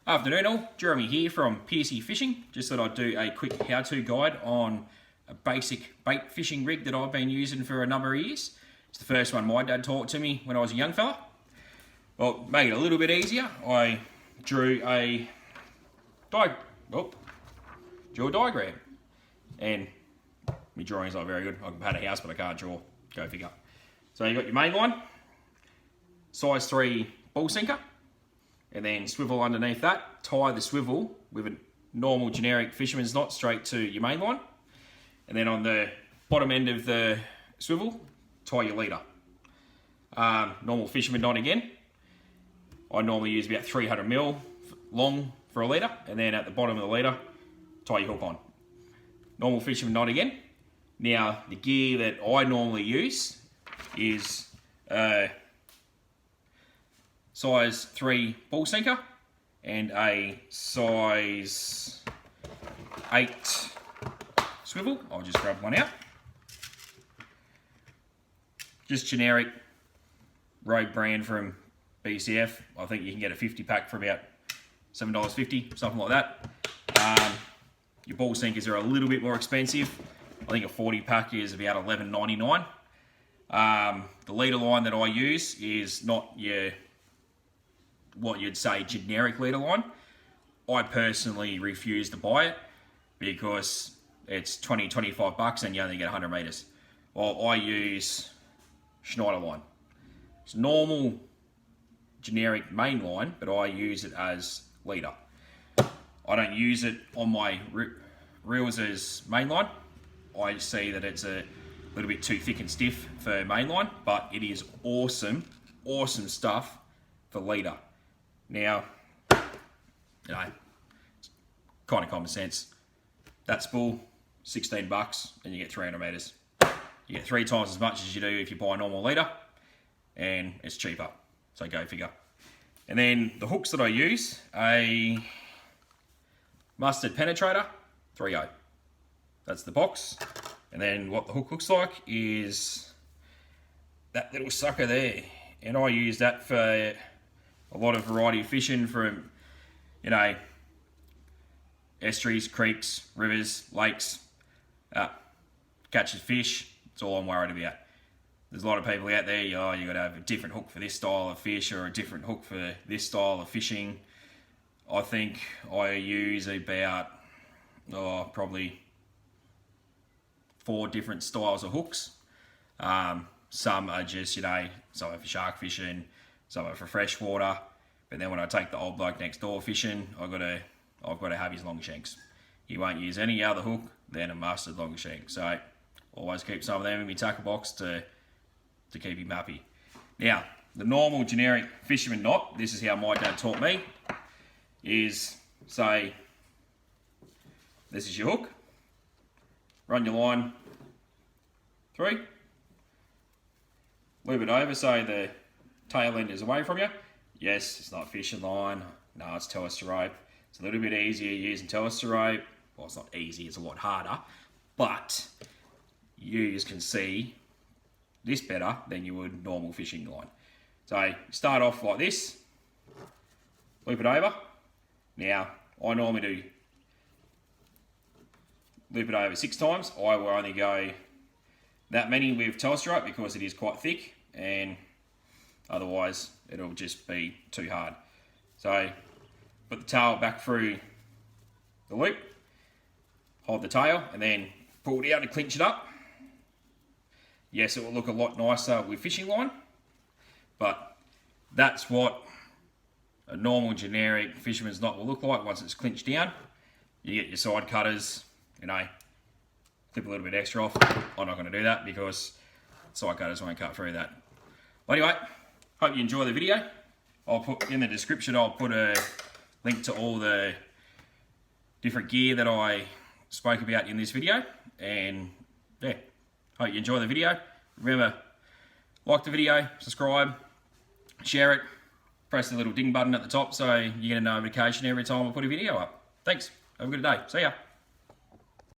Afternoon all, Jeremy here from PSC Fishing. Just thought I'd do a quick how-to guide on a basic bait fishing rig that I've been using for a number of years. It's the first one my dad taught to me when I was a young fella. Well, to make it a little bit easier, I drew a diagram. And my drawing's not very good. I can paint a house, but I can't draw. Go figure. So you've got your main line, size 3 ball sinker, and then swivel underneath that. Tie the swivel with a normal generic fisherman's knot straight to your main line. And then on the bottom end of the swivel, tie your leader. Normal fisherman knot again. I normally use about 300mm long for a leader, and then at the bottom of the leader, tie your hook on. Normal fisherman knot again. Now, the gear that I normally use is size 3 ball sinker and a size 8 swivel. I'll just grab one out. Just generic road brand from BCF. I think you can get a 50 pack for about $7.50, something like that. Your ball sinkers are a little bit more expensive. I think a 40 pack is about $11.99. The leader line that I use is not your what you'd say generic leader line. I personally refuse to buy it because it's 25 bucks and you only get 100 meters. Well, I use Schneider line. It's normal generic main line, but I use it as leader. I don't use it on my reels as main line. I see that it's a little bit too thick and stiff for main line, but it is awesome stuff for leader. Now, you know, it's kind of common sense. That spool, 16 bucks, and you get 300 meters. You get 3 times as much as you do if you buy a normal leader, and it's cheaper. So go figure. And then the hooks that I use, a mustard penetrator, 3/0. That's the box. And then what the hook looks like is that little sucker there. And I use that for a lot of variety of fishing from, you know, estuaries, creeks, rivers, lakes, catches fish. That's all I'm worried about. There's a lot of people out there, oh, you got to have a different hook for this style of fish or a different hook for this style of fishing. I think I use about, probably 4 different styles of hooks. Some are just, you know, some are for shark fishing, some are for freshwater. But then when I take the old bloke next door fishing, I've got to have his long shanks. He won't use any other hook than a mustard long shank. So always keep some of them in my tackle box to keep him happy. Now, the normal generic fisherman knot, this is how my dad taught me, is say, this is your hook, run your line through, loop it over so the tail end is away from you. Yes, it's not fishing line, no, it's telester rope. It's a little bit easier using telester rope. Well, it's not easy, it's a lot harder, but you can see this better than you would normal fishing line. So start off like this, loop it over. Now, I normally do loop it over 6 times. I will only go that many with telester rope because it is quite thick, and otherwise it'll just be too hard. So put the tail back through the loop, hold the tail, and then pull it out to clinch it up. Yes, it will look a lot nicer with fishing line, but that's what a normal generic fisherman's knot will look like once it's clinched down. You get your side cutters, you know, clip a little bit extra off. I'm not going to do that because side cutters won't cut through that. But anyway, hope you enjoy the video. I'll put in the description, I'll put a link to all the different gear that I spoke about in this video. And yeah, hope you enjoy the video. Remember, like the video, subscribe, share it, press the little ding button at the top so you get a notification every time I put a video up. Thanks. Have a good day. See ya.